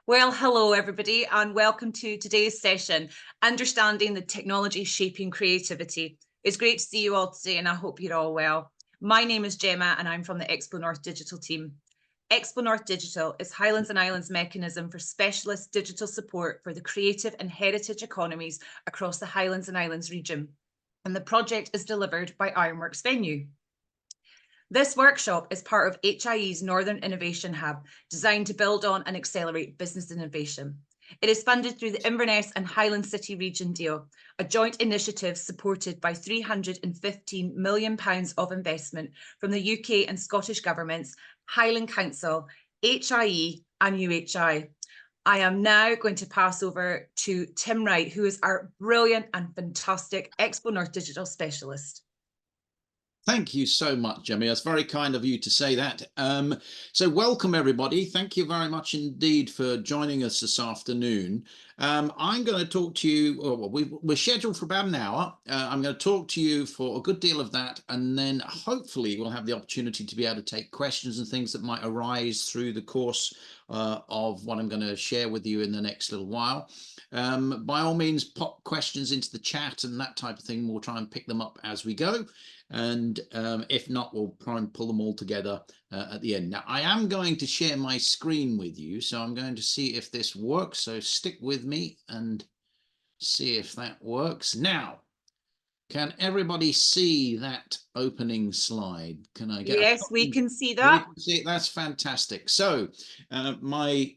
Well, hello everybody, and welcome to today's session, Understanding the Technology Shaping Creativity. It's great to see you all today, and I hope you're all well. My name is Gemma, and I'm from the XpoNorth digital team. XpoNorth Digital is Highlands and Islands' mechanism for specialist digital support for the creative and heritage economies across the Highlands and Islands region. And the project is delivered by Ironworks Venue. This workshop is part of HIE's Northern Innovation Hub, designed to build on and accelerate business innovation. It is funded through the Inverness and Highland City Region deal, a joint initiative supported by £315 million of investment from the UK and Scottish governments, Highland Council, HIE and UHI. I am now going to pass over to Tim Wright, who is our brilliant and fantastic XpoNorth digital specialist. Thank you so much, Jemmy. That's very kind of you to say that. So welcome, everybody. Thank you very much indeed for joining us this afternoon. I'm going to talk to you, well, we're scheduled for about an hour. I'm going to talk to you for a good deal of that, and then hopefully we'll have the opportunity to be able to take questions and things that might arise through the course of what I'm going to share with you in the next little while. By all means, pop questions into the chat and that type of thing. We'll try and pick them up as we go. And if not, we'll try and pull them all together at the end. Now, I am going to share my screen with you, so I'm going to see if this works. So stick with me and see if that works. Now, can everybody see that opening slide? Can I get Yes, we can see that. We can see it. That's fantastic. So my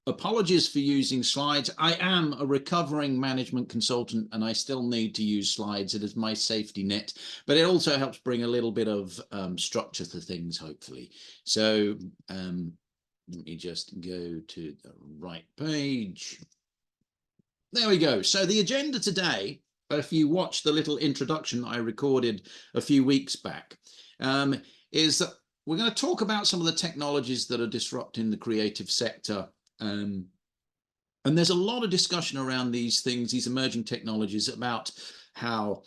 apologies for using slides. I am a recovering management consultant and I still need to use slides. It is my safety net, but it also helps bring a little bit of structure to things, hopefully. So let me just go to the right page. There we go. So the agenda today, if you watch the little introduction I recorded a few weeks back, is that we're going to talk about some of the technologies that are disrupting the creative sector. And there's a lot of discussion around these things, these emerging technologies, about how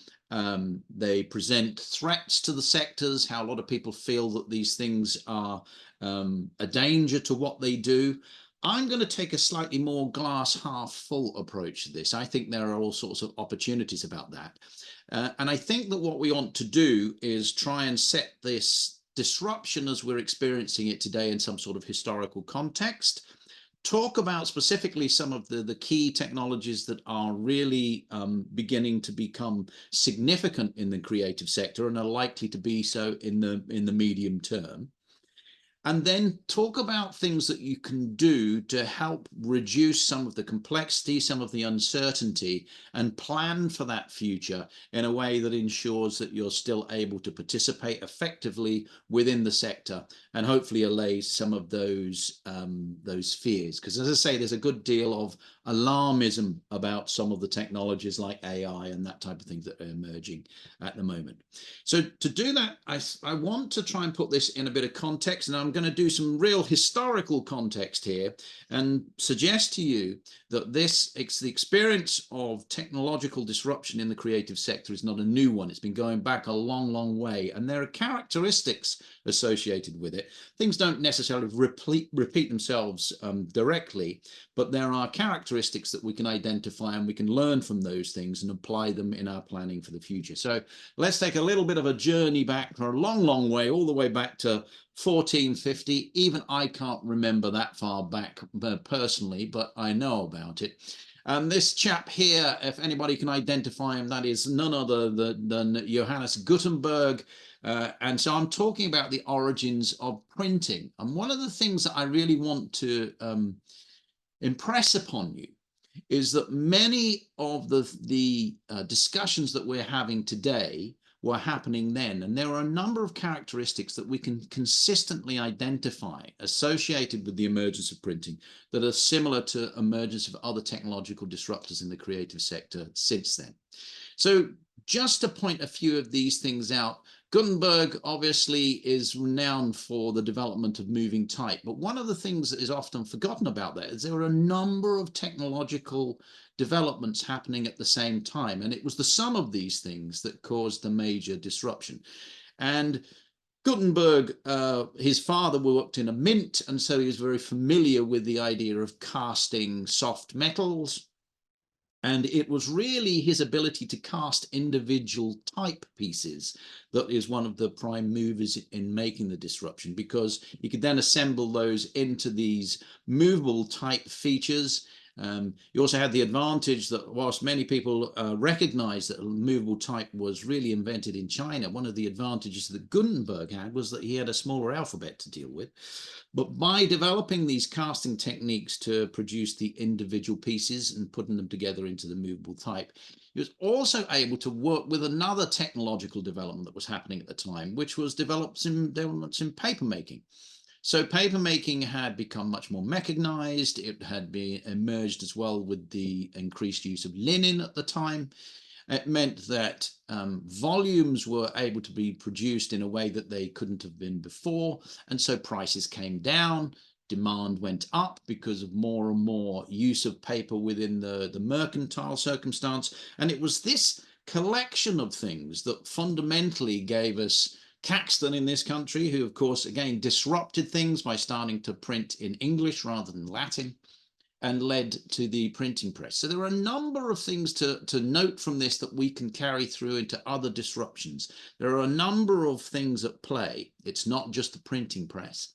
they present threats to the sectors, how a lot of people feel that these things are a danger to what they do. I'm going to take a slightly more glass half full approach to this. I think there are all sorts of opportunities about that. And I think that what we want to do is try and set this disruption as we're experiencing it today in some sort of historical context. Talk about specifically some of the key technologies that are really beginning to become significant in the creative sector and are likely to be so in the medium term. And then talk about things that you can do to help reduce some of the complexity, some of the uncertainty, and plan for that future in a way that ensures that you're still able to participate effectively within the sector and hopefully allay some of those fears. Because as I say, there's a good deal of alarmism about some of the technologies like AI and that type of thing that are emerging at the moment. So to do that, I want to try and put this in a bit of context, and I'm going to do some real historical context here and suggest to you that the experience of technological disruption in the creative sector is not a new one. It's been going back a long, long way, and there are characteristics associated with it. Things don't necessarily repeat themselves directly, but there are characteristics that we can identify and we can learn from those things and apply them in our planning for the future. So let's take a little bit of a journey back for a long, long way, all the way back to 1450. Even I can't remember that far back personally, but I know about it. And this chap here, if anybody can identify him, that is none other than Johannes Gutenberg. And so I'm talking about the origins of printing. And one of the things that I really want to impress upon you is that many of the discussions that we're having today were happening then. And there are a number of characteristics that we can consistently identify associated with the emergence of printing that are similar to emergence of other technological disruptors in the creative sector since then. So just to point a few of these things out, Gutenberg obviously is renowned for the development of moving type, but one of the things that is often forgotten about that is there are a number of technological developments happening at the same time, and it was the sum of these things that caused the major disruption. And Gutenberg, his father worked in a mint, and so he was very familiar with the idea of casting soft metals. And it was really his ability to cast individual type pieces that is one of the prime movers in making the disruption, because you could then assemble those into these movable type features. You also had the advantage that whilst many people recognized that movable type was really invented in China, one of the advantages that Gutenberg had was that he had a smaller alphabet to deal with. But by developing these casting techniques to produce the individual pieces and putting them together into the movable type, he was also able to work with another technological development that was happening at the time, which was developments in paper making. So paper making had become much more mechanized. It had been emerged as well with the increased use of linen at the time. It meant that volumes were able to be produced in a way that they couldn't have been before. And so prices came down, demand went up because of more and more use of paper within the mercantile circumstance. And it was this collection of things that fundamentally gave us Caxton in this country, who, of course, again, disrupted things by starting to print in English rather than Latin, and led to the printing press. So there are a number of things to note from this that we can carry through into other disruptions. There are a number of things at play. It's not just the printing press.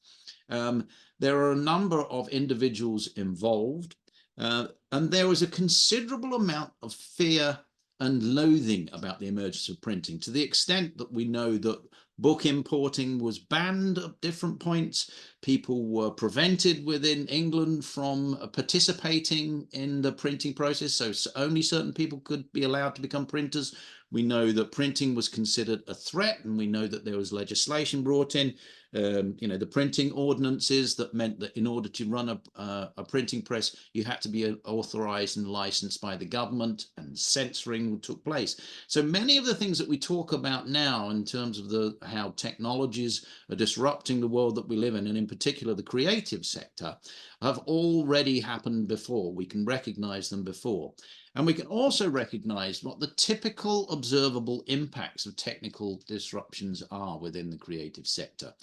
There are a number of individuals involved, and there was a considerable amount of fear and loathing about the emergence of printing, to the extent that we know that book importing was banned at different points. People were prevented within England from participating in the printing process, so only certain people could be allowed to become printers. We know that printing was considered a threat, and we know that there was legislation brought in, the printing ordinances that meant that in order to run a printing press, you had to be authorized and licensed by the government, and censoring took place. So many of the things that we talk about now in terms of how technologies are disrupting the world that we live in, and in particular the creative sector, have already happened before. We can recognize them before. And we can also recognize what the typical observable impacts of technical disruptions are within the creative sector.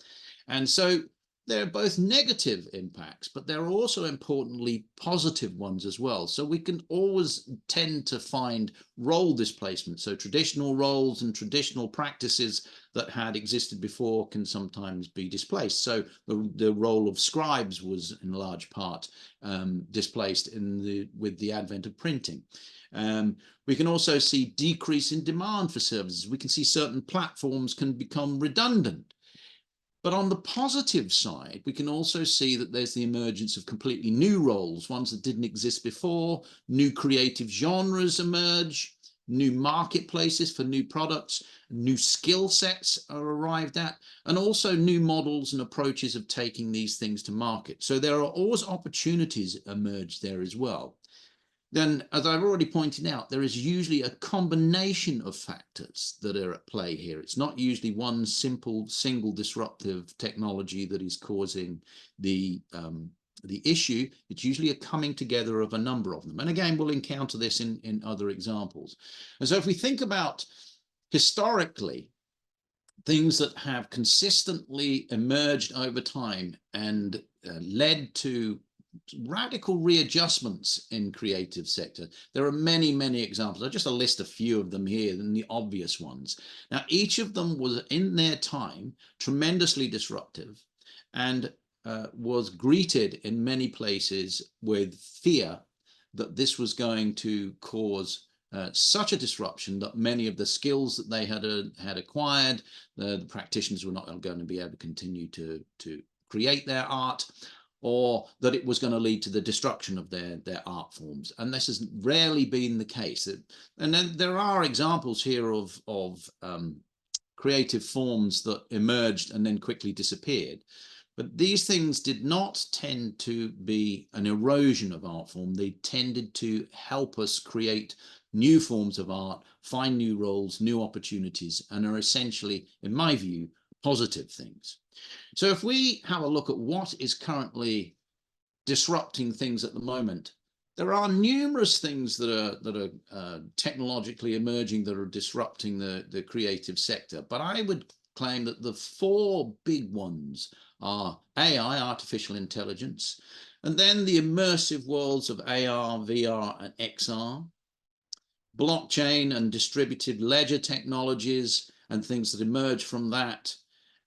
And so there are both negative impacts, but there are also importantly positive ones as well. So we can always tend to find role displacement. So traditional roles and traditional practices that had existed before can sometimes be displaced. So the role of scribes was in large part displaced with the advent of printing. We can also see decrease in demand for services. We can see certain platforms can become redundant. But on the positive side, we can also see that there's the emergence of completely new roles, ones that didn't exist before. New creative genres emerge, new marketplaces for new products, new skill sets are arrived at, and also new models and approaches of taking these things to market. So there are always opportunities emerge there as well. Then, as I've already pointed out, there is usually a combination of factors that are at play here. It's not usually one single disruptive technology that is causing the issue. It's usually a coming together of a number of them. And again, we'll encounter this in other examples. And so if we think about historically, things that have consistently emerged over time and led to radical readjustments in creative sector. There are many, many examples. I'll just list a few of them here, and the obvious ones. Now, each of them was in their time tremendously disruptive and was greeted in many places with fear that this was going to cause such a disruption that many of the skills that they had acquired, the practitioners were not going to be able to continue to create their art, or that it was going to lead to the destruction of their art forms. And this has rarely been the case. And then there are examples here of creative forms that emerged and then quickly disappeared. But these things did not tend to be an erosion of art form. They tended to help us create new forms of art, find new roles, new opportunities, and are essentially, in my view, positive things. So if we have a look at what is currently disrupting things at the moment, there are numerous things that are technologically emerging that are disrupting the creative sector. But I would claim that the four big ones are AI, artificial intelligence, and then the immersive worlds of AR, VR, and XR, blockchain and distributed ledger technologies and things that emerge from that,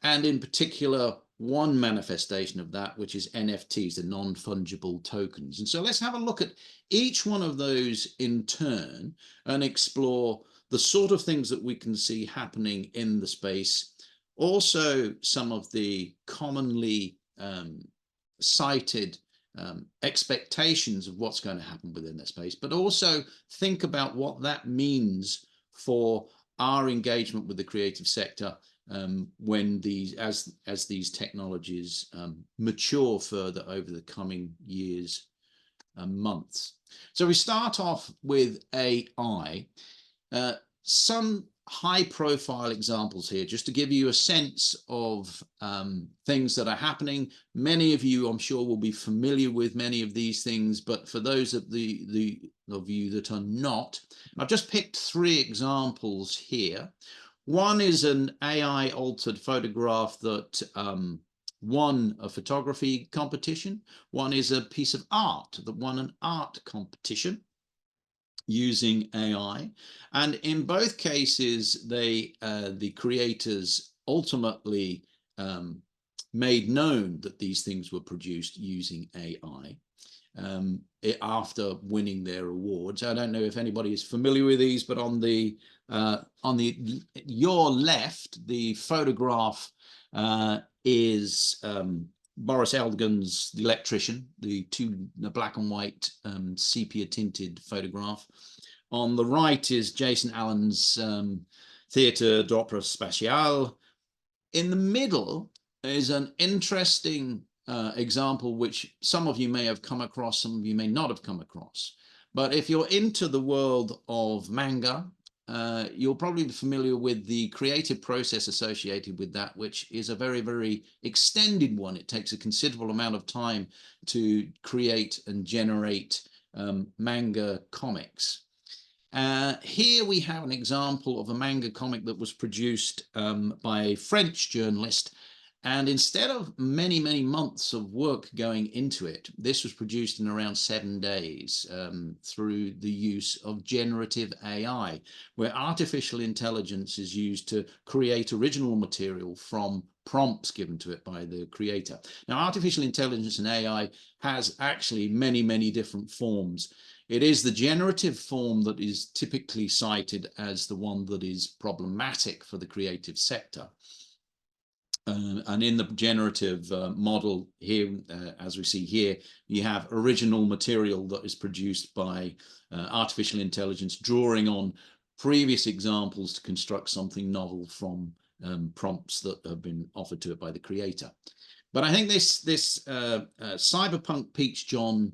and in particular, one manifestation of that, which is NFTs, the non-fungible tokens. And so let's have a look at each one of those in turn and explore the sort of things that we can see happening in the space. Also, some of the commonly cited expectations of what's going to happen within that space, but also think about what that means for our engagement with the creative sector when as these technologies mature further over the coming years and months. So we start off with AI. Some high-profile examples here, just to give you a sense of things that are happening. Many of you, I'm sure, will be familiar with many of these things, but for those of you that are not, I've just picked three examples here. One is an AI-altered photograph that won a photography competition. One is a piece of art that won an art competition using AI, and in both cases the creators ultimately made known that these things were produced using AI after winning their awards. I don't know if anybody is familiar with these, but on your left, the photograph is Boris Elgin's The Electrician, the black and white sepia tinted photograph. On the right is Jason Allen's Theatre d'Opera Spatiale. In the middle is an interesting example which some of you may have come across, some of you may not have come across. But if you're into the world of manga, you'll probably be familiar with the creative process associated with that, which is a very, very extended one. It takes a considerable amount of time to create and generate manga comics. Here we have an example of a manga comic that was produced by a French journalist. And instead of many, many months of work going into it, this was produced in around 7 days through the use of generative AI, where artificial intelligence is used to create original material from prompts given to it by the creator. Now, artificial intelligence and AI has actually many, many different forms. It is the generative form that is typically cited as the one that is problematic for the creative sector. And in the generative model here, as we see here, you have original material that is produced by artificial intelligence, drawing on previous examples to construct something novel from prompts that have been offered to it by the creator. But I think this Cyberpunk Peach John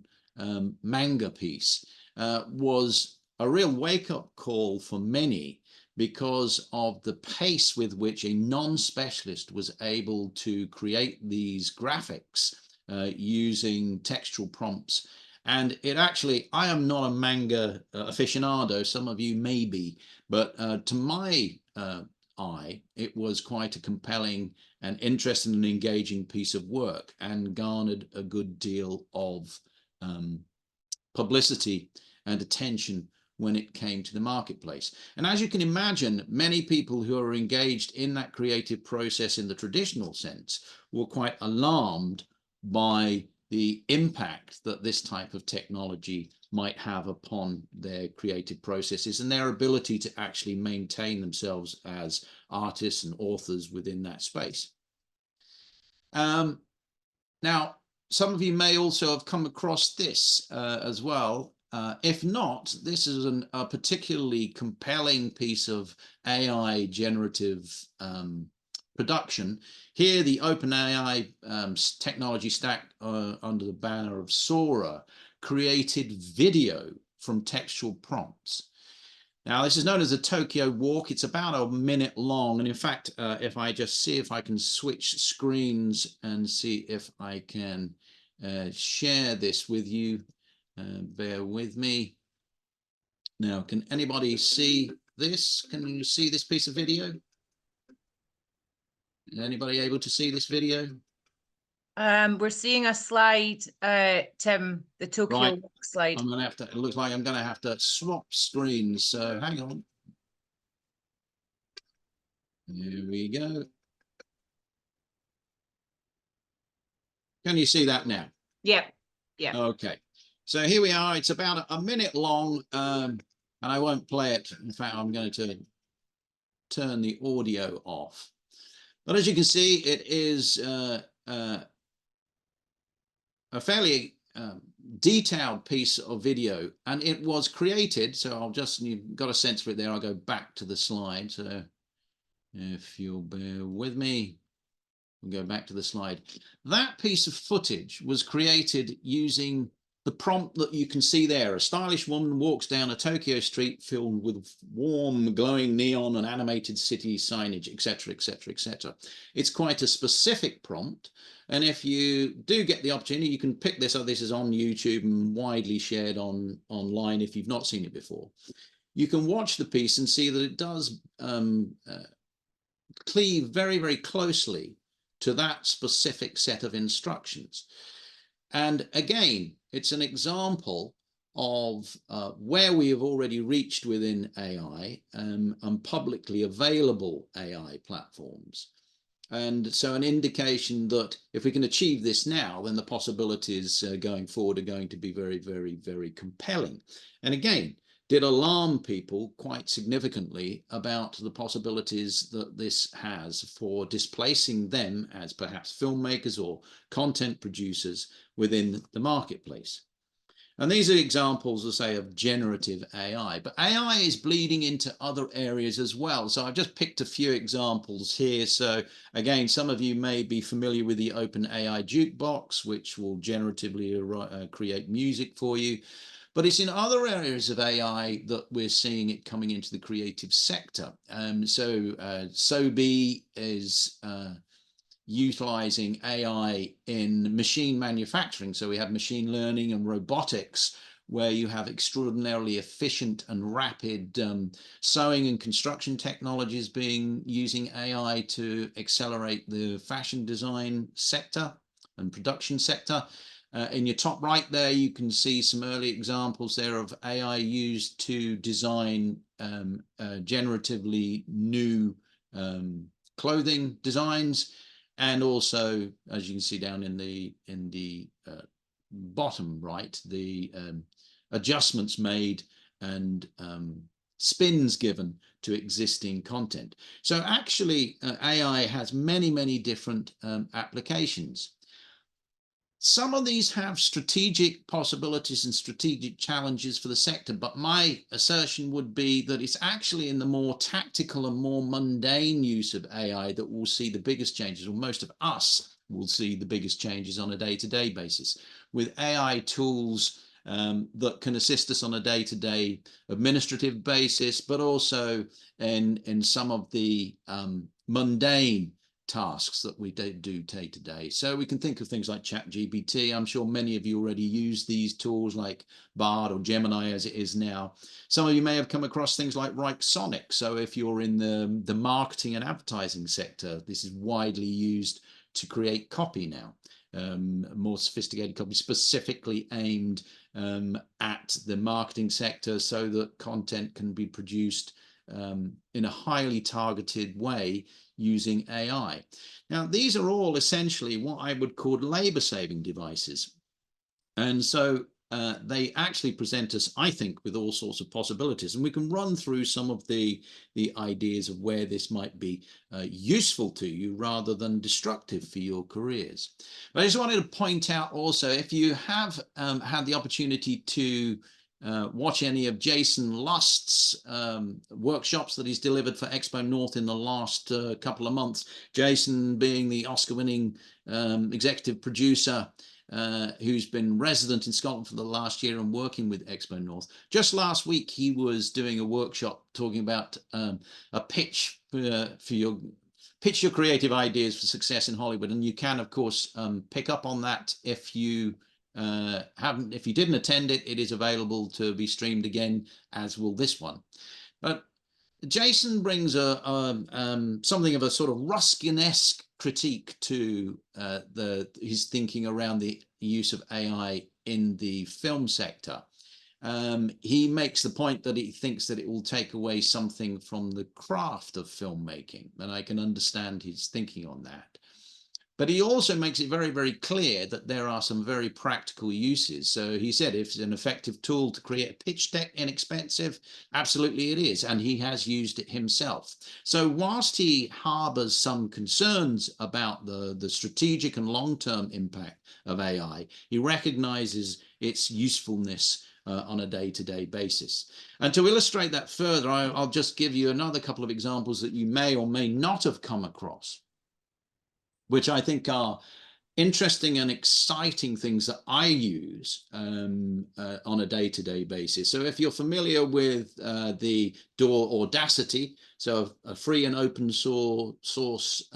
manga piece was a real wake-up call for many, because of the pace with which a non-specialist was able to create these graphics using textual prompts. And it actually, I am not a manga aficionado, some of you may be, but to my eye, it was quite a compelling and interesting and engaging piece of work, and garnered a good deal of publicity and attention when it came to the marketplace. And as you can imagine, many people who are engaged in that creative process in the traditional sense were quite alarmed by the impact that this type of technology might have upon their creative processes and their ability to actually maintain themselves as artists and authors within that space. Now, some of you may also have come across this as well. If not, this is a particularly compelling piece of AI generative production. Here, the OpenAI technology stack under the banner of Sora created video from textual prompts. Now, this is known as a Tokyo Walk. It's about a minute long. And in fact, if I just see if I can switch screens and see if I can share this with you. Bear with me. Now, can anybody see this? Can you see this piece of video? Is anybody able to see this video? We're seeing a slide, Tim, the Tokyo Right. slide. I'm gonna have to, it looks like I'm gonna have to swap screens, so hang on. Here we go. Can you see that now? Yeah, yeah. Okay. So here we are. It's about a minute long, and I won't play it. In fact, I'm going to turn the audio off. But as you can see, it is a fairly detailed piece of video, and it was created. So I'll just, you've got a sense for it there. I'll go back to the slide. So if you'll bear with me, we'll go back to the slide. That piece of footage was created using the prompt that you can see there. A stylish woman walks down a Tokyo street filled with warm, glowing neon and animated city signage, etc., etc., etc. It's quite a specific prompt. And if you do get the opportunity, you can pick this up. This is on YouTube and widely shared online if you've not seen it before. You can watch the piece and see that it does cleave very, very closely to that specific set of instructions. And again, it's an example of where we have already reached within AI and publicly available AI platforms. And so an indication that if we can achieve this now, then the possibilities going forward are going to be very, very, very compelling. And again, did alarm people quite significantly about the possibilities that this has for displacing them as perhaps filmmakers or content producers within the marketplace. And these are examples, let's say, of generative AI, but AI is bleeding into other areas as well. So I've just picked a few examples here. So again, some of you may be familiar with the OpenAI Jukebox, which will generatively create music for you. But it's in other areas of AI that we're seeing it coming into the creative sector. Sobi is utilizing AI in machine manufacturing. So we have machine learning and robotics, where you have extraordinarily efficient and rapid sewing and construction technologies using AI to accelerate the fashion design sector and production sector. In your top right there, you can see some early examples there of AI used to design generatively new clothing designs. And also, as you can see down in the bottom right, the adjustments made and spins given to existing content. So actually, AI has many, many different applications. Some of these have strategic possibilities and strategic challenges for the sector, but my assertion would be that it's actually in the more tactical and more mundane use of AI that we'll see the biggest changes, or most of us will see the biggest changes on a day-to-day basis, with AI tools that can assist us on a day-to-day administrative basis, but also in some of the mundane tasks that we do day to day. So we can think of things like ChatGPT. I'm sure many of you already use these tools like Bard or Gemini as it is now. Some of you may have come across things like Wright. So if you're in the marketing and advertising sector, this is widely used to create copy now. More sophisticated copy specifically aimed at the marketing sector so that content can be produced in a highly targeted way using AI. Now, these are all essentially what I would call labor-saving devices. And so they actually present us, I think, with all sorts of possibilities. And we can run through some of the ideas of where this might be useful to you rather than destructive for your careers. But I just wanted to point out also, if you have had the opportunity to watch any of Jason Lust's workshops that he's delivered for XpoNorth in the last couple of months, Jason being the Oscar-winning executive producer who's been resident in Scotland for the last year and working with XpoNorth. Just last week, he was doing a workshop talking about a pitch for your creative ideas for success in Hollywood. And you can, of course, pick up on that if you if you didn't attend it. It is available to be streamed again, as will this one. But Jason brings something of a sort of Ruskin-esque critique to his thinking around the use of AI in the film sector. He makes the point that he thinks that it will take away something from the craft of filmmaking, and I can understand his thinking on that. But he also makes it very, very clear that there are some very practical uses. So he said if it's an effective tool to create a pitch deck inexpensive, absolutely it is. And he has used it himself. So whilst he harbors some concerns about the strategic and long-term impact of AI, he recognizes its usefulness on a day-to-day basis. And to illustrate that further, I'll just give you another couple of examples that you may or may not have come across, which I think are interesting and exciting things that I use on a day-to-day basis. So if you're familiar with the DAW Audacity, so a free and open source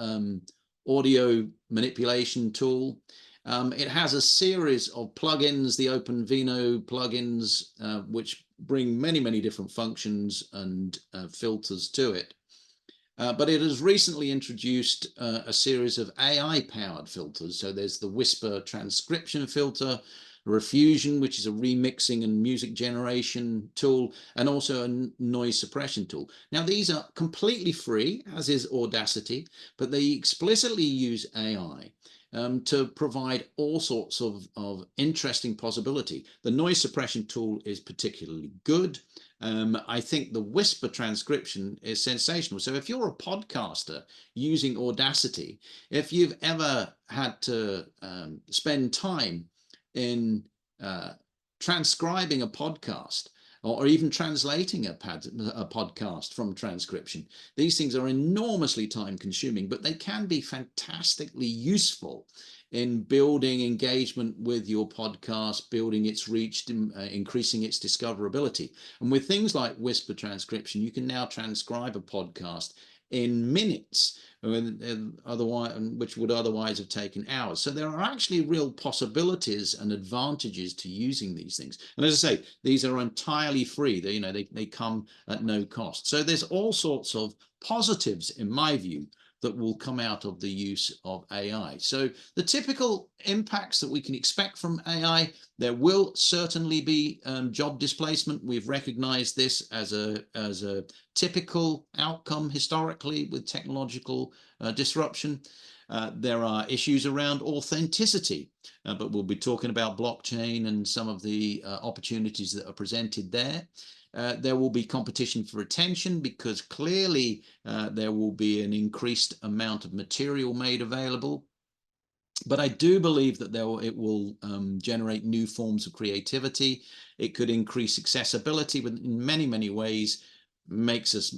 audio manipulation tool, it has a series of plugins, the OpenVino plugins, which bring many, many different functions and filters to it. But it has recently introduced a series of AI-powered filters. So there's the Whisper transcription filter, Refusion, which is a remixing and music generation tool, and also a noise suppression tool. Now, these are completely free, as is Audacity, but they explicitly use AI to provide all sorts of interesting possibility. The noise suppression tool is particularly good. I think the Whisper transcription is sensational. So if you're a podcaster using Audacity, if you've ever had to spend time in transcribing a podcast, or even translating a podcast from transcription, these things are enormously time consuming, but they can be fantastically useful in building engagement with your podcast, building its reach, increasing its discoverability. And with things like Whisper transcription, you can now transcribe a podcast in minutes, which would otherwise have taken hours. So there are actually real possibilities and advantages to using these things. And as I say, these are entirely free. They come at no cost. So there's all sorts of positives, in my view, that will come out of the use of AI. So the typical impacts that we can expect from AI, there will certainly be job displacement. We've recognized this as a typical outcome historically with technological disruption. There are issues around authenticity, but we'll be talking about blockchain and some of the opportunities that are presented there. There will be competition for attention because clearly there will be an increased amount of material made available. But I do believe that it will generate new forms of creativity. It could increase accessibility, but in many, many ways makes us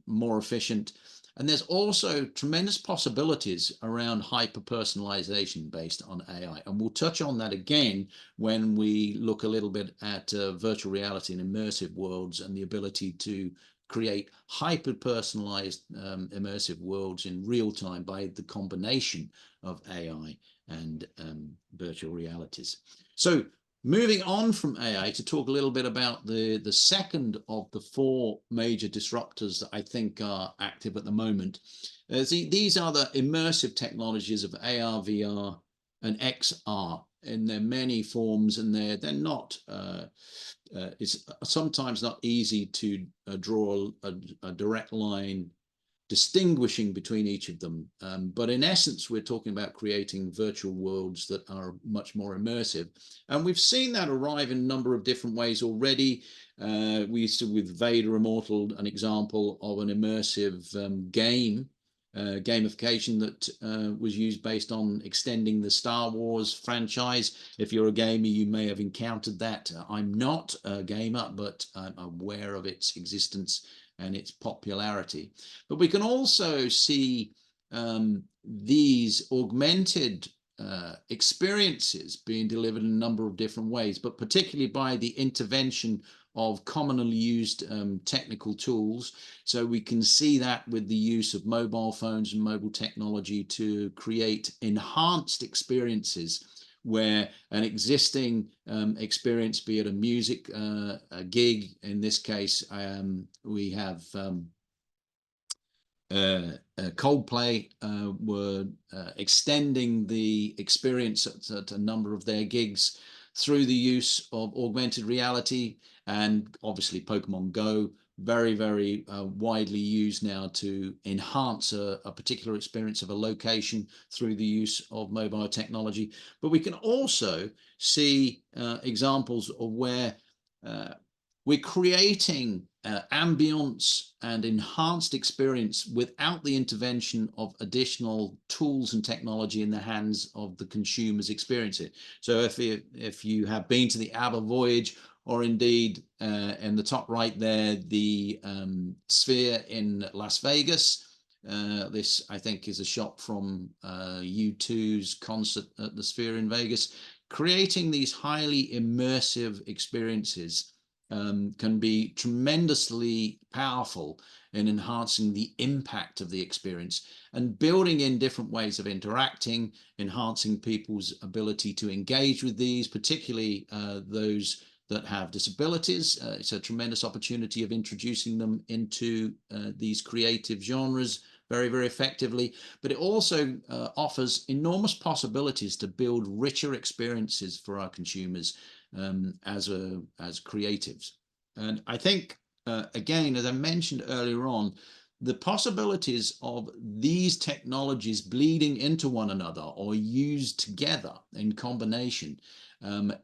more efficient. And there's also tremendous possibilities around hyper-personalization based on AI. And we'll touch on that again when we look a little bit at virtual reality and immersive worlds and the ability to create hyper-personalized immersive worlds in real time by the combination of AI and virtual realities. So moving on from AI to talk a little bit about the second of the four major disruptors that I think are active at the moment. These are the immersive technologies of AR, VR, and XR in their many forms, and they're not. It's sometimes not easy to draw a direct line distinguishing between each of them. But in essence, we're talking about creating virtual worlds that are much more immersive. And we've seen that arrive in a number of different ways already. We used to, with Vader Immortal, an example of an immersive gamification that was used based on extending the Star Wars franchise. If you're a gamer, you may have encountered that. I'm not a gamer, but I'm aware of its existence and its popularity. But we can also see these augmented experiences being delivered in a number of different ways, but particularly by the intervention of commonly used technical tools. So we can see that with the use of mobile phones and mobile technology to create enhanced experiences where an existing experience, be it a music a gig, in this case, we have Coldplay were extending the experience at a number of their gigs through the use of augmented reality, and obviously Pokemon Go, very, very widely used now to enhance a particular experience of a location through the use of mobile technology. But we can also see examples of where we're creating ambience and enhanced experience without the intervention of additional tools and technology in the hands of the consumers experiencing it. So if you have been to the ABBA Voyage, or indeed in the top right there, the Sphere in Las Vegas, this I think is a shot from U2's concert at the Sphere in Vegas. Creating these highly immersive experiences can be tremendously powerful in enhancing the impact of the experience and building in different ways of interacting, enhancing people's ability to engage with these, particularly those that have disabilities. It's a tremendous opportunity of introducing them into these creative genres very, very effectively, but it also offers enormous possibilities to build richer experiences for our consumers as creatives. And I think, again, as I mentioned earlier on, the possibilities of these technologies bleeding into one another or used together in combination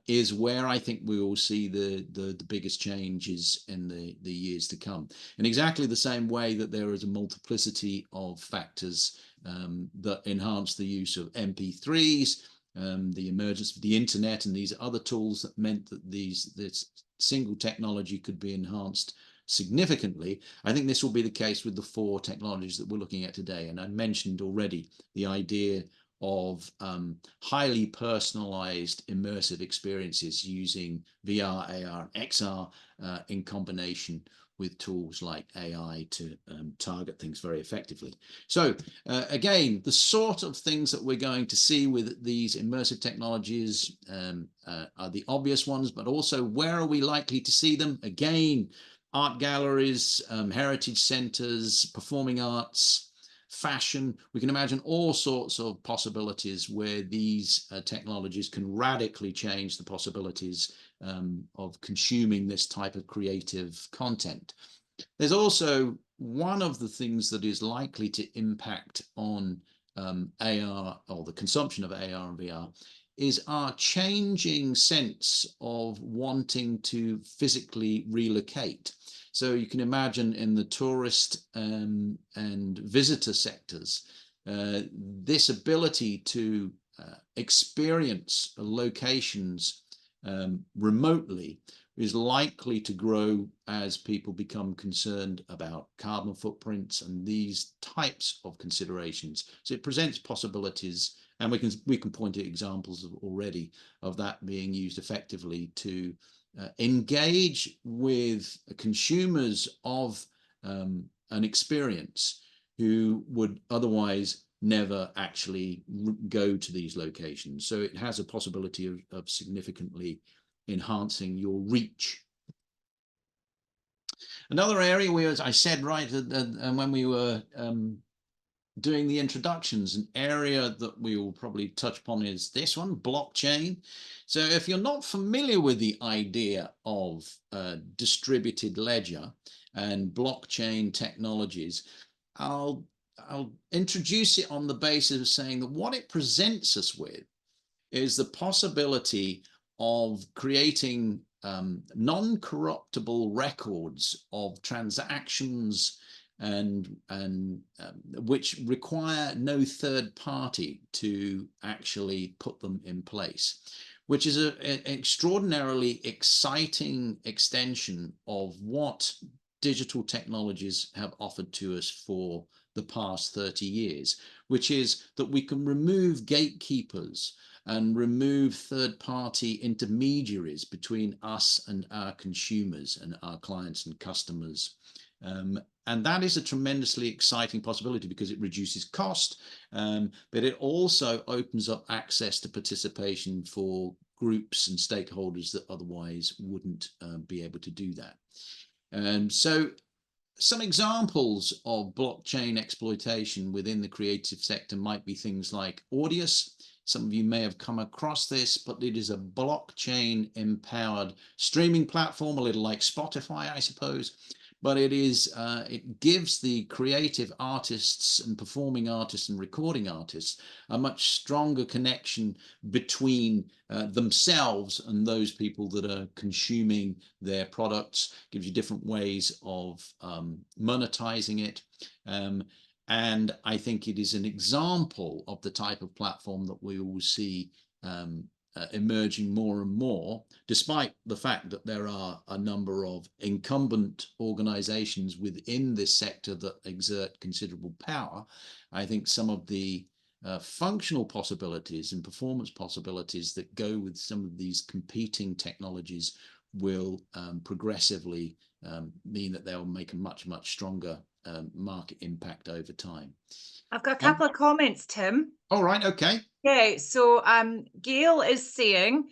is where I think we will see the biggest changes in the years to come. In exactly the same way that there is a multiplicity of factors that enhance the use of MP3s, the emergence of the internet and these other tools that meant that this single technology could be enhanced significantly. I think this will be the case with the four technologies that we're looking at today. And I mentioned already the idea of highly personalized immersive experiences using VR, AR, and XR in combination with tools like AI to target things very effectively. So again, the sort of things that we're going to see with these immersive technologies are the obvious ones, but also where are we likely to see them? Again, art galleries, heritage centers, performing arts, fashion. We can imagine all sorts of possibilities where these technologies can radically change the possibilities of consuming this type of creative content. There's also one of the things that is likely to impact on AR, or the consumption of AR and VR, is our changing sense of wanting to physically relocate. So you can imagine in the tourist and visitor sectors, this ability to experience locations remotely is likely to grow as people become concerned about carbon footprints and these types of considerations. So it presents possibilities, and we can point to examples already of that being used effectively to engage with consumers of an experience who would otherwise never actually go to these locations. So it has a possibility of significantly enhancing your reach. Another area where, as I said right when we were doing the introductions, an area that we will probably touch upon is this one, blockchain. So if you're not familiar with the idea of distributed ledger and blockchain technologies, I'll introduce it on the basis of saying that what it presents us with is the possibility of creating non-corruptible records of transactions and which require no third party to actually put them in place, which is an extraordinarily exciting extension of what digital technologies have offered to us for the past 30 years, which is that we can remove gatekeepers and remove third-party intermediaries between us and our consumers and our clients and customers. And that is a tremendously exciting possibility because it reduces cost, but it also opens up access to participation for groups and stakeholders that otherwise wouldn't be able to do that. So some examples of blockchain exploitation within the creative sector might be things like Audius. Some of you may have come across this, but it is a blockchain empowered streaming platform, a little like Spotify, I suppose. But it gives the creative artists and performing artists and recording artists a much stronger connection between themselves and those people that are consuming their products. Gives you different ways of monetizing it. And I think it is an example of the type of platform that we will see emerging more and more, despite the fact that there are a number of incumbent organizations within this sector that exert considerable power. I think some of the functional possibilities and performance possibilities that go with some of these competing technologies will progressively mean that they'll make a much, much stronger market impact over time. I've got a couple of comments, Tim. All right, okay. Okay, so Gail is saying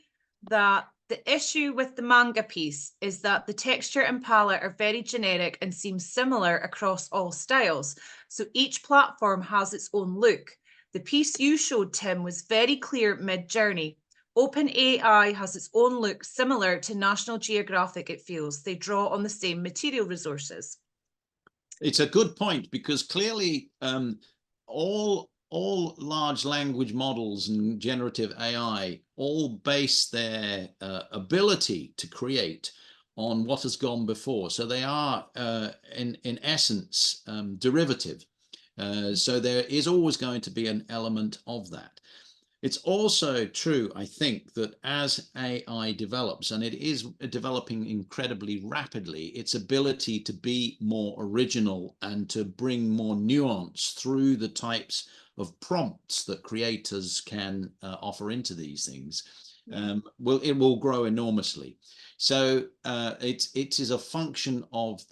that the issue with the manga piece is that the texture and palette are very generic and seem similar across all styles. So each platform has its own look. The piece you showed, Tim, was very clear mid-journey. OpenAI has its own look similar to National Geographic, it feels. They draw on the same material resources. It's a good point, because clearly all large language models and generative AI all base their ability to create on what has gone before. So they are in essence derivative. So there is always going to be an element of that. It's also true, I think, that as AI develops, and it is developing incredibly rapidly, its ability to be more original and to bring more nuance through the types of prompts that creators can offer into these things, it will grow enormously. So it is a function of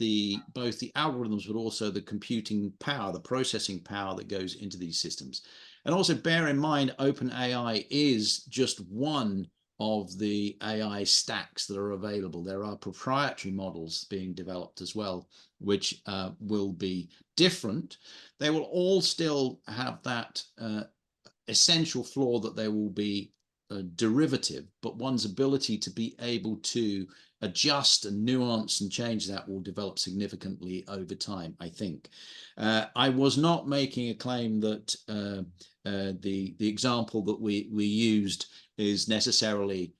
both the algorithms, but also the computing power, the processing power that goes into these systems. And also bear in mind, OpenAI is just one of the AI stacks that are available. There are proprietary models being developed as well, which will be different. They will all still have that essential flaw that they will be derivative, but one's ability to be able to adjust and nuance and change that will develop significantly over time, I think. I was not making a claim that the example that we used is necessarily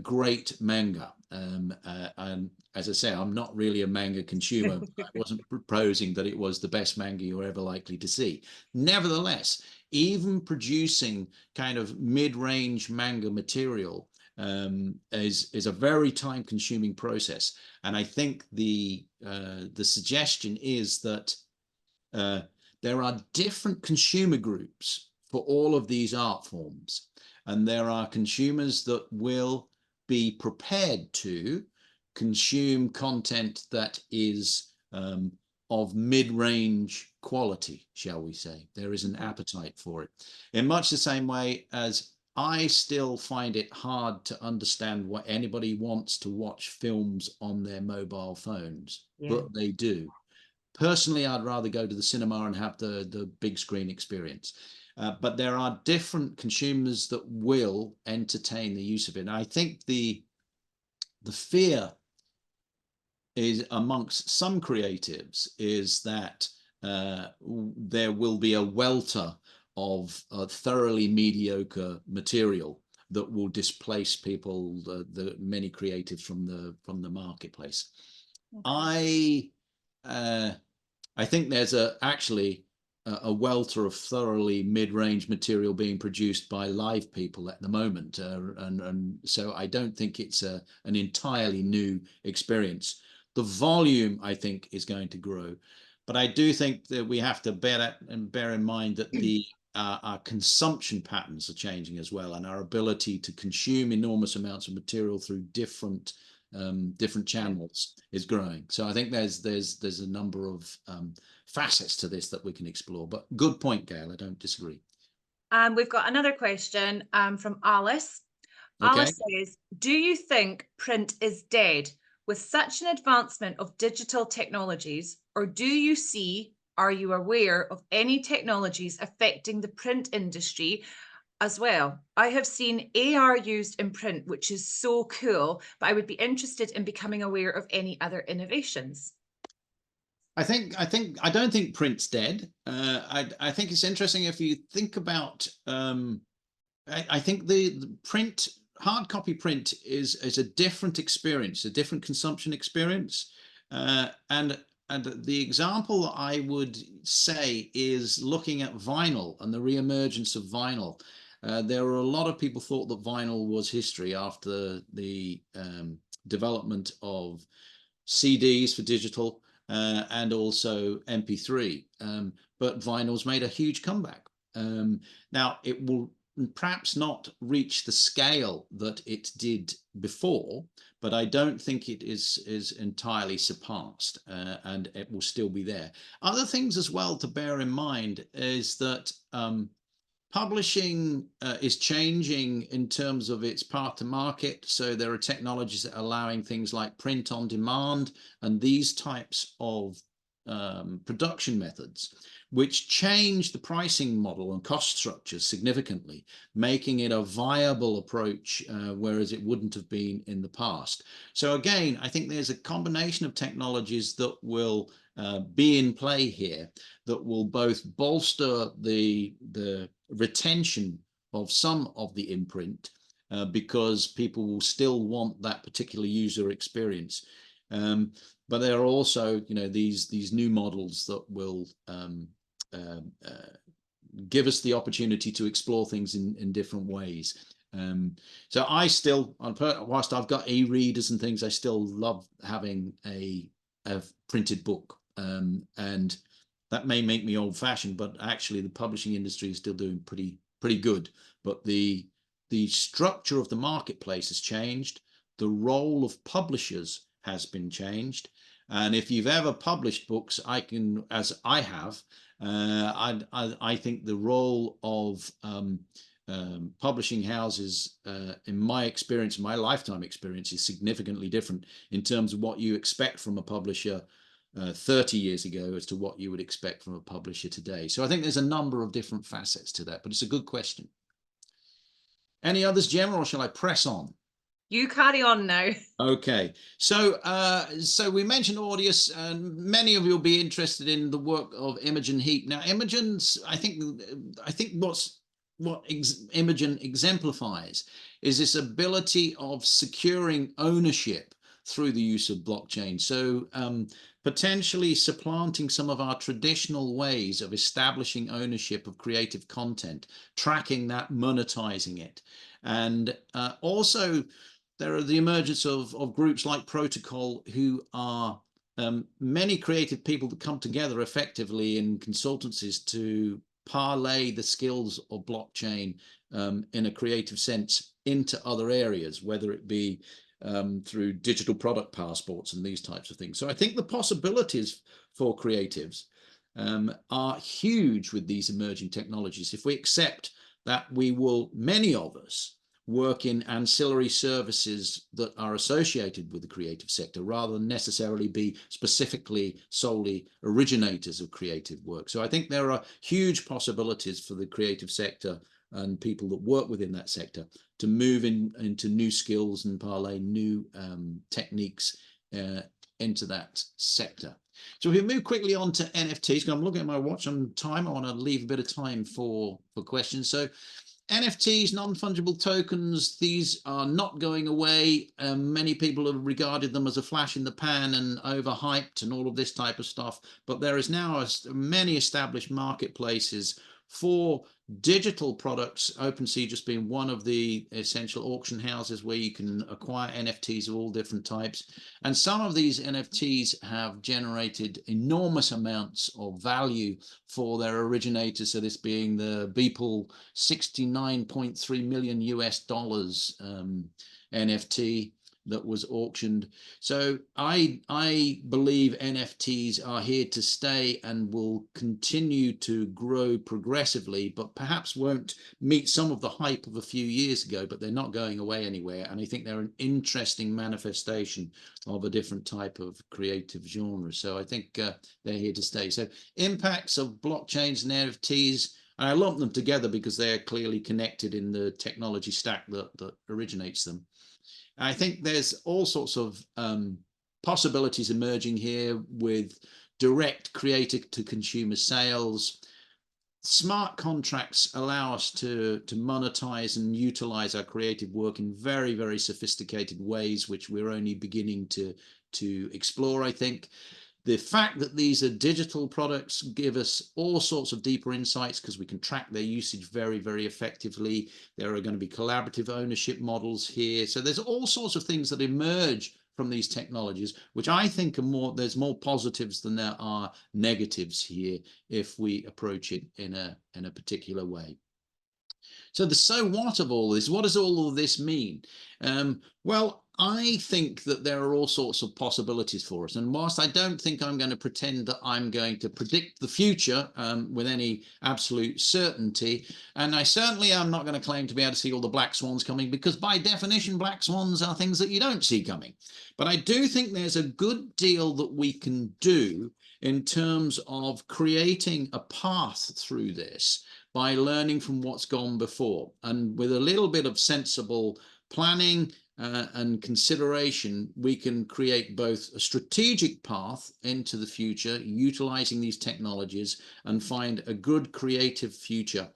great manga. And as I say, I'm not really a manga consumer. I wasn't proposing that it was the best manga you're ever likely to see. Nevertheless, even producing kind of mid-range manga material is a very time-consuming process. And I think the suggestion is that there are different consumer groups for all of these art forms, and there are consumers that will be prepared to consume content that is of mid-range quality, shall we say. There is an appetite for it. In much the same way as I still find it hard to understand why anybody wants to watch films on their mobile phones, but they do. Personally, I'd rather go to the cinema and have the big screen experience. But there are different consumers that will entertain the use of it. And I think the fear is amongst some creatives is that there will be a welter of thoroughly mediocre material that will displace people, the many creatives from the marketplace. Okay. I think there's actually a welter of thoroughly mid-range material being produced by live people at the moment, and so I don't think it's an entirely new experience. The volume, I think, is going to grow, but I do think that we have to bear in mind that our consumption patterns are changing as well, and our ability to consume enormous amounts of material through different channels is growing. So I think there's a number of facets to this that we can explore. But good point, Gail. I don't disagree. We've got another question from Alice. Okay. Alice says, do you think print is dead? With such an advancement of digital technologies, or do you see, are you aware of any technologies affecting the print industry as well? I have seen AR used in print, which is so cool, but I would be interested in becoming aware of any other innovations. I don't think print's dead. I think it's interesting if you think about. I think the print, hard copy print is a different experience, a different consumption experience, and the example I would say is looking at vinyl and the re-emergence of vinyl. There were a lot of people thought that vinyl was history after the development of CDs for digital and also MP3. But vinyl's made a huge comeback. Now, it will perhaps not reach the scale that it did before, but I don't think it is entirely surpassed, and it will still be there. Other things as well to bear in mind is that publishing is changing in terms of its path to market. So there are technologies that are allowing things like print on demand and these types of production methods, which change the pricing model and cost structures significantly, making it a viable approach, whereas it wouldn't have been in the past. So again, I think there's a combination of technologies that will be in play here that will both bolster the retention of some of the imprint because people will still want that particular user experience. But there are also, these new models that will give us the opportunity to explore things in different ways. So I still, whilst I've got e-readers and things, I still love having a printed book. And that may make me old-fashioned, but actually the publishing industry is still doing pretty good. But the structure of the marketplace has changed. The role of publishers has been changed. And if you've ever published books, as I have, I think the role of publishing houses, in my experience, my lifetime experience, is significantly different in terms of what you expect from a publisher 30 years ago as to what you would expect from a publisher today. So I think there's a number of different facets to that, but it's a good question. Any others, Gemma, or shall I press on? You carry on now. Okay. So we mentioned Audius, and many of you will be interested in the work of Imogen Heap. Now, Imogen's, I think what Imogen exemplifies is this ability of securing ownership through the use of blockchain. So potentially supplanting some of our traditional ways of establishing ownership of creative content, tracking that, monetizing it. And also there are the emergence of groups like Protocol, who are many creative people that come together effectively in consultancies to parlay the skills of blockchain in a creative sense into other areas, whether it be through digital product passports and these types of things. So I think the possibilities for creatives are huge with these emerging technologies. If we accept that many of us work in ancillary services that are associated with the creative sector, rather than necessarily be specifically solely originators of creative work. So I think there are huge possibilities for the creative sector and people that work within that sector to move into new skills and parlay new techniques into that sector. So if we move quickly on to NFTs, because I'm looking at my watch on time, I want to leave a bit of time for questions. So NFTs, non-fungible tokens, these are not going away. Many people have regarded them as a flash in the pan and overhyped and all of this type of stuff. But there is now many established marketplaces for digital products, OpenSea just being one of the essential auction houses where you can acquire NFTs of all different types. And some of these NFTs have generated enormous amounts of value for their originators. So this being the Beeple 69.3 million US dollars NFT. that was auctioned. So I believe NFTs are here to stay and will continue to grow progressively, but perhaps won't meet some of the hype of a few years ago, but they're not going away anywhere. And I think they're an interesting manifestation of a different type of creative genre. So I think they're here to stay. So impacts of blockchains and NFTs, and I lump them together because they are clearly connected in the technology stack that originates them. I think there's all sorts of possibilities emerging here with direct creator to consumer sales. Smart contracts allow us to monetize and utilize our creative work in very, very sophisticated ways, which we're only beginning to explore, I think. The fact that these are digital products give us all sorts of deeper insights because we can track their usage very, very effectively. There are going to be collaborative ownership models here. So there's all sorts of things that emerge from these technologies, which I think are there's more positives than there are negatives here if we approach it in a particular way. So the so what of all this, what does all of this mean? Well, I think that there are all sorts of possibilities for us. And whilst I don't think I'm going to pretend that I'm going to predict the future with any absolute certainty, and I certainly am not going to claim to be able to see all the black swans coming, because by definition, black swans are things that you don't see coming. But I do think there's a good deal that we can do in terms of creating a path through this by learning from what's gone before. And with a little bit of sensible planning and consideration, we can create both a strategic path into the future, utilizing these technologies, and find a good creative future,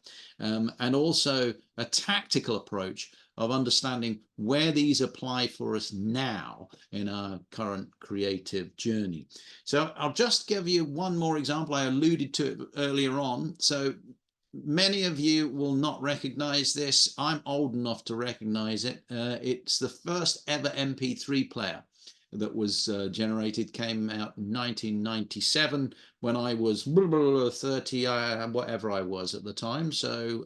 and also a tactical approach of understanding where these apply for us now in our current creative journey. So I'll just give you one more example. I alluded to it earlier on. So many of you will not recognize this. I'm old enough to recognize it. It's the first ever MP3 player that was generated, came out in 1997 when I was 30, whatever I was at the time. So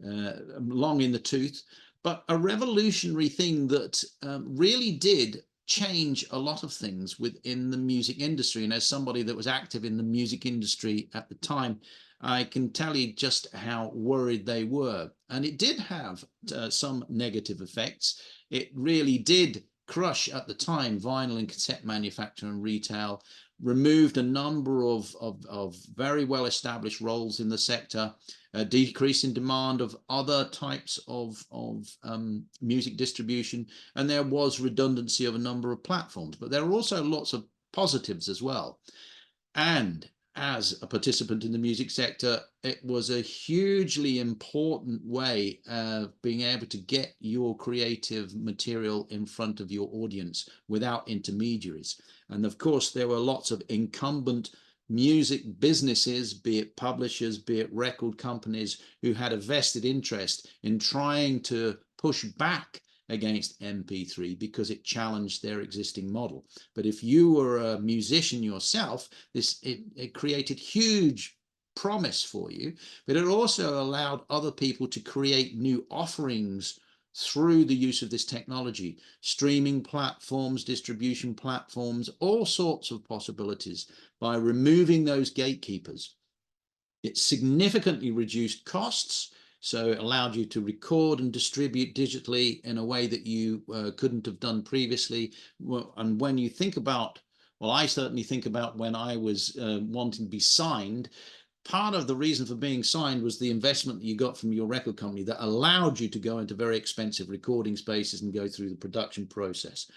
long in the tooth, but a revolutionary thing that really did change a lot of things within the music industry. And as somebody that was active in the music industry at the time, I can tell you just how worried they were. And it did have some negative effects. It really did crush at the time vinyl and cassette manufacture and retail, removed a number of very well established roles in the sector, a decrease in demand of other types of music distribution, and there was redundancy of a number of platforms. But there are also lots of positives as well. And as a participant in the music sector, it was a hugely important way of being able to get your creative material in front of your audience without intermediaries. And of course, there were lots of incumbent music businesses, be it publishers, be it record companies, who had a vested interest in trying to push back against MP3 because it challenged their existing model. But if you were a musician yourself, it created huge promise for you, but it also allowed other people to create new offerings through the use of this technology, streaming platforms, distribution platforms, all sorts of possibilities. By removing those gatekeepers, it significantly reduced costs. So it allowed you to record and distribute digitally in a way that you couldn't have done previously. And when you think about, well, I certainly think about when I was wanting to be signed, part of the reason for being signed was the investment that you got from your record company that allowed you to go into very expensive recording spaces and go through the production process.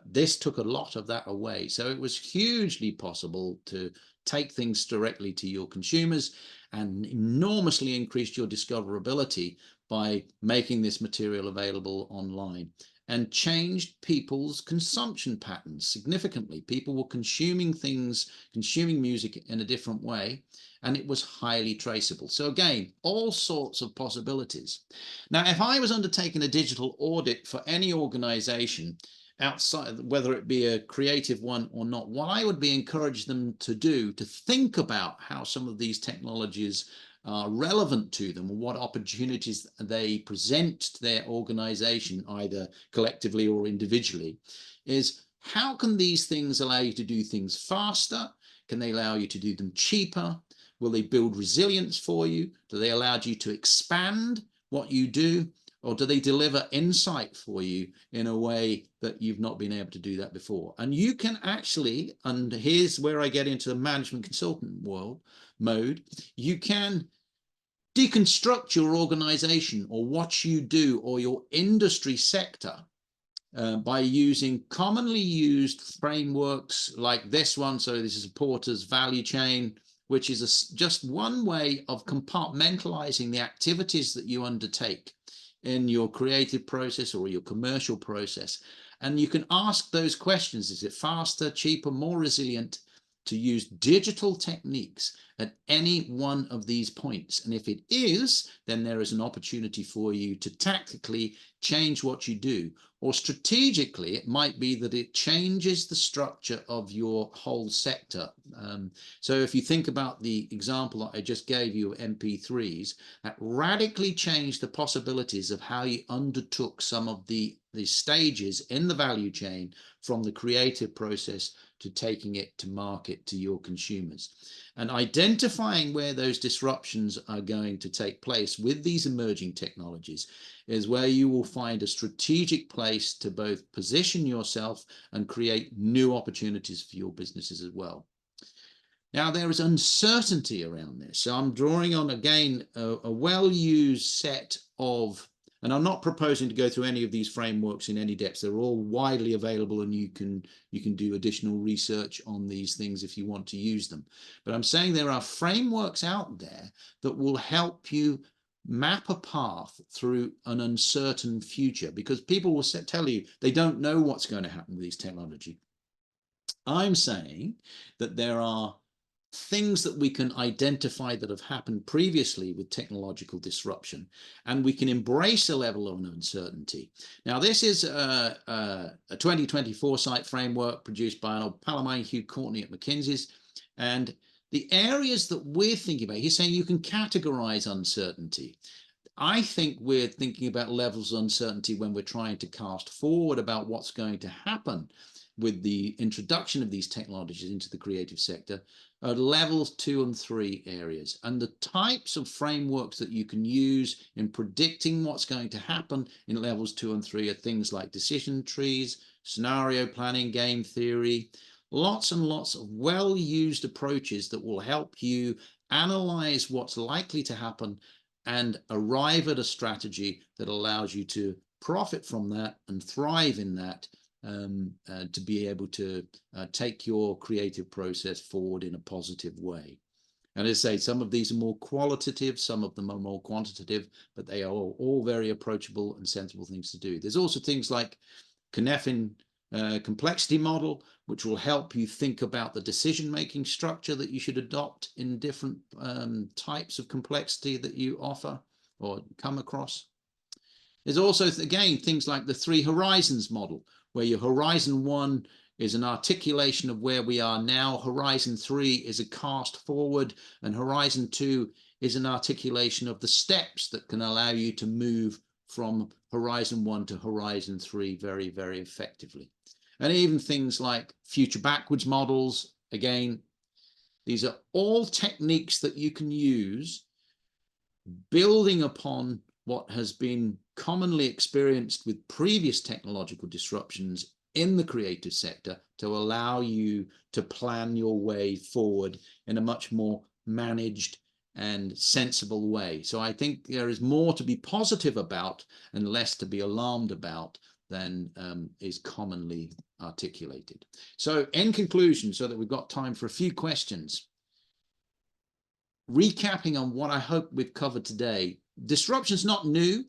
This took a lot of that away. So it was hugely possible to take things directly to your consumers and enormously increased your discoverability by making this material available online, and changed people's consumption patterns significantly. People were consuming music in a different way, and it was highly traceable. So again, all sorts of possibilities. Now, if I was undertaking a digital audit for any organization, outside, whether it be a creative one or not, what I would be encouraging them to do, to think about how some of these technologies are relevant to them, or what opportunities they present to their organization, either collectively or individually, is how can these things allow you to do things faster? Can they allow you to do them cheaper? Will they build resilience for you? Do they allow you to expand what you do? Or do they deliver insight for you in a way that you've not been able to do that before? And you can actually, and here's where I get into the management consultant world mode, you can deconstruct your organization or what you do or your industry sector by using commonly used frameworks like this one. So this is Porter's value chain, which is just one way of compartmentalizing the activities that you undertake in your creative process or your commercial process. And you can ask those questions. Is it faster, cheaper, more resilient to use digital techniques at any one of these points? And if it is, then there is an opportunity for you to tactically change what you do. Or strategically, it might be that it changes the structure of your whole sector. So if you think about the example that I just gave you of MP3s, that radically changed the possibilities of how you undertook some of the stages in the value chain, from the creative process to taking it to market to your consumers. And identifying where those disruptions are going to take place with these emerging technologies is where you will find a strategic place to both position yourself and create new opportunities for your businesses as well. Now, there is uncertainty around this. So I'm drawing on, again, a well-used set of, and I'm not proposing to go through any of these frameworks in any depth. They're all widely available, and you can do additional research on these things if you want to use them. But I'm saying there are frameworks out there that will help you map a path through an uncertain future, because people will tell you they don't know what's going to happen with these technology. I'm saying that there are things that we can identify that have happened previously with technological disruption, and we can embrace a level of uncertainty. Now, this is a 2020 foresight framework produced by Arnold Palomay, Hugh Courtney at McKinsey's, and the areas that we're thinking about, he's saying you can categorize uncertainty. I think we're thinking about levels of uncertainty when we're trying to cast forward about what's going to happen with the introduction of these technologies into the creative sector are levels 2 and 3 areas. And the types of frameworks that you can use in predicting what's going to happen in levels 2 and 3 are things like decision trees, scenario planning, game theory, lots and lots of well-used approaches that will help you analyze what's likely to happen and arrive at a strategy that allows you to profit from that and thrive in that, to be able to take your creative process forward in a positive way. And as I say, some of these are more qualitative, some of them are more quantitative, but they are all very approachable and sensible things to do. There's also things like Cynefin complexity model, which will help you think about the decision-making structure that you should adopt in different types of complexity that you offer or come across. There's also, again, things like the 3 horizons model, where your horizon 1 is an articulation of where we are now, horizon 3 is a cast forward, and horizon 2 is an articulation of the steps that can allow you to move from horizon 1 to horizon 3 very, very effectively. And even things like future backwards models, again, these are all techniques that you can use building upon what has been commonly experienced with previous technological disruptions in the creative sector to allow you to plan your way forward in a much more managed and sensible way. So I think there is more to be positive about and less to be alarmed about than is commonly articulated. So in conclusion, so that we've got time for a few questions, recapping on what I hope we've covered today, disruption's not new,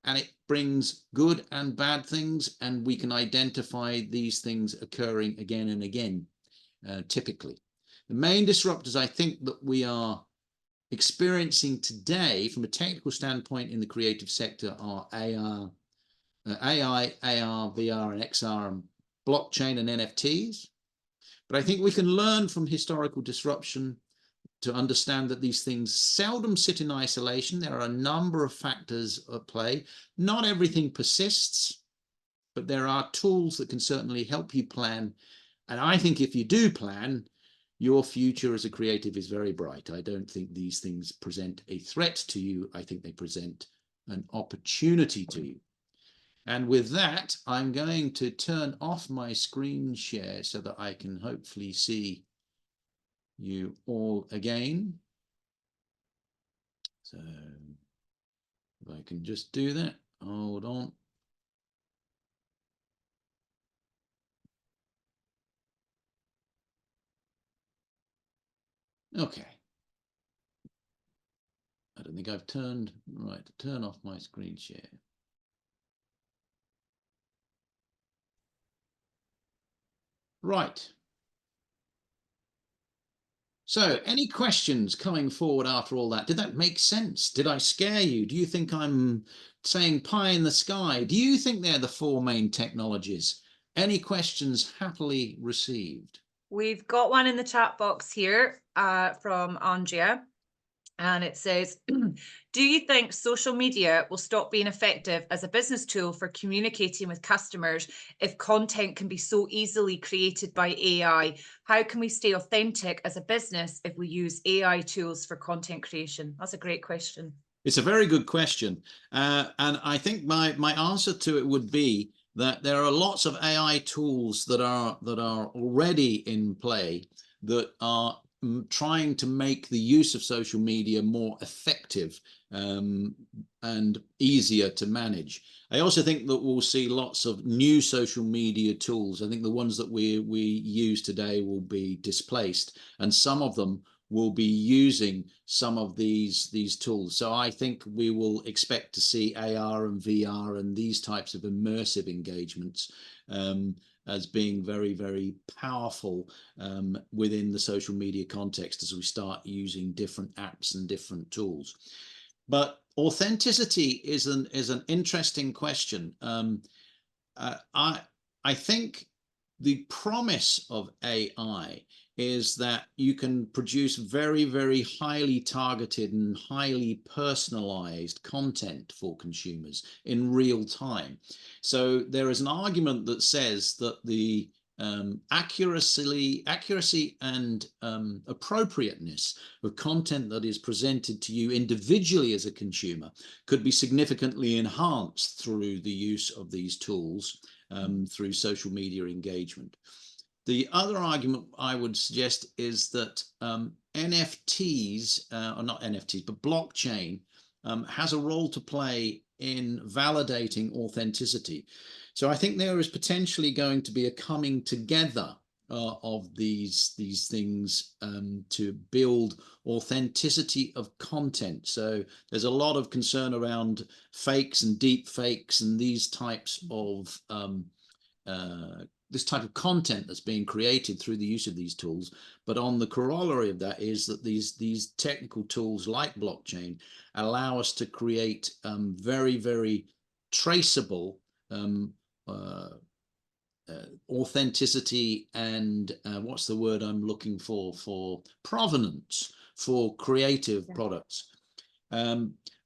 and it brings good and bad things, and we can identify these things occurring again and again, typically. The main disruptors I think that we are experiencing today from a technical standpoint in the creative sector are AI, AR, VR, and XR, and blockchain and NFTs. But I think we can learn from historical disruption to understand that these things seldom sit in isolation. There are a number of factors at play. Not everything persists, but there are tools that can certainly help you plan. And I think if you do plan, your future as a creative is very bright. I don't think these things present a threat to you. I think they present an opportunity to you. And with that, I'm going to turn off my screen share so that I can hopefully see you all again. So if I can just do that, hold on. Okay. I don't think I've turned, right, turn off my screen share. Right. So any questions coming forward after all that? Did that make sense? Did I scare you? Do you think I'm saying pie in the sky? Do you think they're the four main technologies? Any questions happily received? We've got one in the chat box here from Andrea. And it says, do you think social media will stop being effective as a business tool for communicating with customers if content can be so easily created by AI? How can we stay authentic as a business if we use AI tools for content creation? That's a great question. It's a very good question. And I think my answer to it would be that there are lots of AI tools that are already in play that are trying to make the use of social media more effective and easier to manage. I also think that we'll see lots of new social media tools. I think the ones that we use today will be displaced, and some of them will be using some of these tools. So I think we will expect to see AR and VR and these types of immersive engagements as being very, very powerful within the social media context as we start using different apps and different tools. But authenticity is an interesting question. I think the promise of AI is that you can produce very, very highly targeted and highly personalized content for consumers in real time. So there is an argument that says that the accuracy and appropriateness of content that is presented to you individually as a consumer could be significantly enhanced through the use of these tools through social media engagement. The other argument I would suggest is that NFTs, or not NFTs, but blockchain has a role to play in validating authenticity. So I think there is potentially going to be a coming together of these things to build authenticity of content. So there's a lot of concern around fakes and deep fakes and these types of this type of content that's being created through the use of these tools. But on the corollary of that is that these technical tools like blockchain allow us to create very, very traceable authenticity and what's the word I'm looking for provenance for creative products.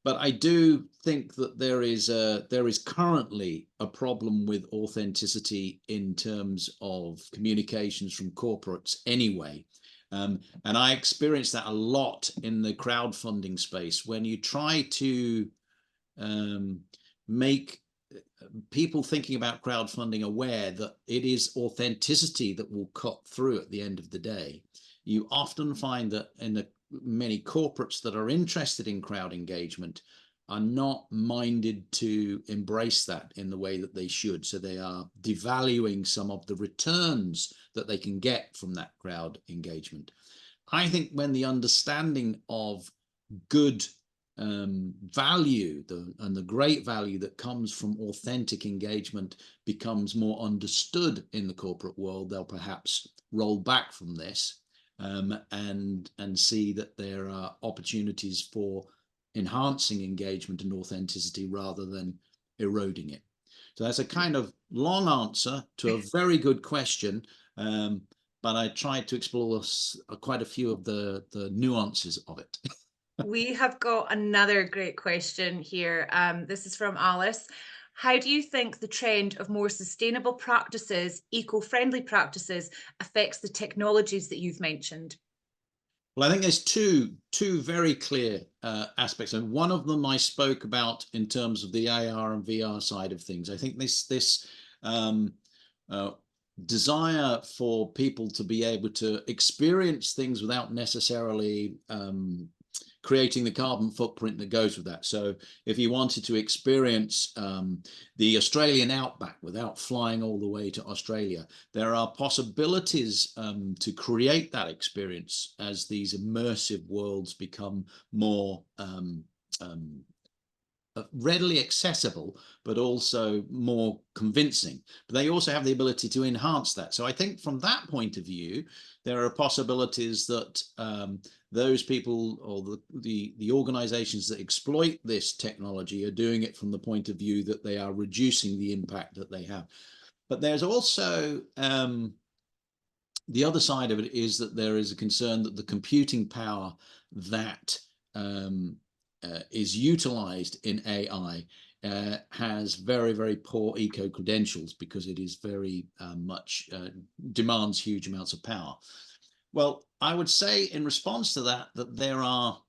But I do think that there is currently a problem with authenticity in terms of communications from corporates anyway. And I experienced that a lot in the crowdfunding space when you try to make people thinking about crowdfunding aware that it is authenticity that will cut through at the end of the day. You often find that in the many corporates that are interested in crowd engagement are not minded to embrace that in the way that they should. So they are devaluing some of the returns that they can get from that crowd engagement. I think when the understanding of good value and the great value that comes from authentic engagement becomes more understood in the corporate world, they'll perhaps roll back from this and see that there are opportunities for enhancing engagement and authenticity rather than eroding it. So that's a kind of long answer to a very good question. but I tried to explore quite a few of the nuances of it. We have got another great question here. This is from Alice. How do you think the trend of more sustainable practices, eco-friendly practices, affects the technologies that you've mentioned? Well, I think there's two very clear aspects, and one of them I spoke about in terms of the AR and VR side of things. I think this um, desire for people to be able to experience things without necessarily creating the carbon footprint that goes with that. So if you wanted to experience the Australian outback without flying all the way to Australia, there are possibilities to create that experience as these immersive worlds become more readily accessible, but also more convincing. But they also have the ability to enhance that. So I think from that point of view, there are possibilities that those people or the organizations that exploit this technology are doing it from the point of view that they are reducing the impact that they have. But there's also the other side of it is that there is a concern that the computing power that is utilized in AI has very, very poor eco credentials because it is very much demands huge amounts of power. Well, I would say in response to that, that there are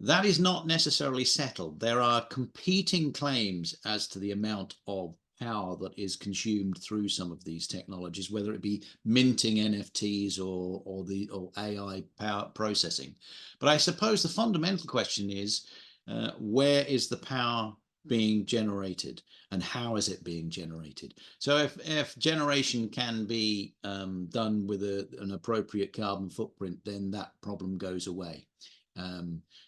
that is not necessarily settled. There are competing claims as to the amount of power that is consumed through some of these technologies, whether it be minting NFTs or AI power processing. But I suppose the fundamental question is, where is the power being generated and how is it being generated? So if generation can be done with an appropriate carbon footprint, then that problem goes away.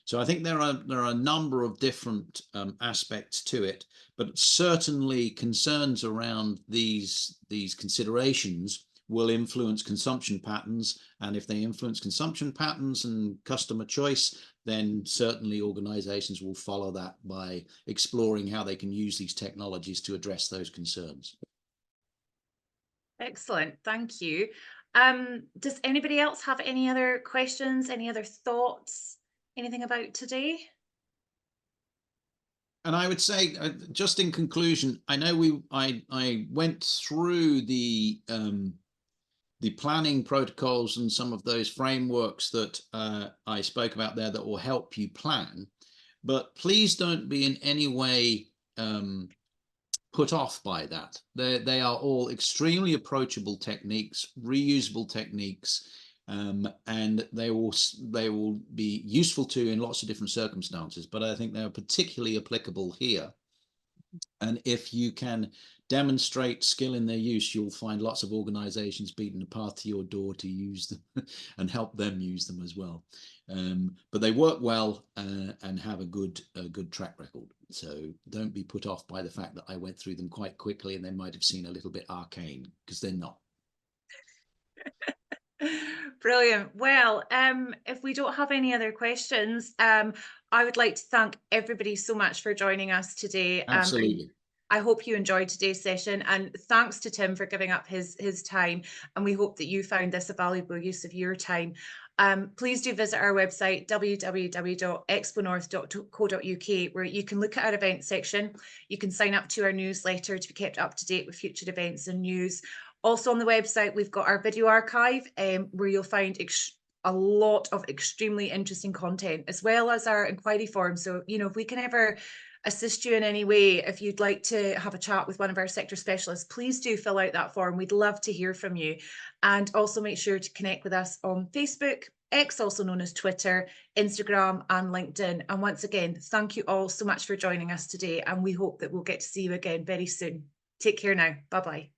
So I think there are a number of different aspects to it, but certainly concerns around these considerations will influence consumption patterns, and if they influence consumption patterns and customer choice, then certainly organizations will follow that by exploring how they can use these technologies to address those concerns. Excellent, thank you. Does anybody else have any other questions, any other thoughts, anything about today? And I would say, just in conclusion, I know I went through the planning protocols and some of those frameworks that I spoke about there that will help you plan, but please don't be in any way put off by that. They are all extremely approachable techniques, reusable techniques, and they will be useful to you in lots of different circumstances, but I think they're particularly applicable here. And if you can demonstrate skill in their use, you'll find lots of organizations beating a path to your door to use them and help them use them as well. But they work well and have a good track record. So don't be put off by the fact that I went through them quite quickly and they might have seemed a little bit arcane, because they're not. Brilliant. Well, if we don't have any other questions, I would like to thank everybody so much for joining us today. Absolutely. I hope you enjoyed today's session, and thanks to Tim for giving up his time, and we hope that you found this a valuable use of your time. Please do visit our website, www.XpoNorth.co.uk, where you can look at our events section. You can sign up to our newsletter to be kept up to date with future events and news. Also on the website, we've got our video archive, where you'll find a lot of extremely interesting content, as well as our inquiry form. So, you know, if we can ever assist you in any way, if you'd like to have a chat with one of our sector specialists, please do fill out that form. We'd love to hear from you. And also make sure to connect with us on Facebook, X, also known as Twitter, Instagram and LinkedIn. And once again, thank you all so much for joining us today, and we hope that we'll get to see you again very soon. Take care now. Bye-bye.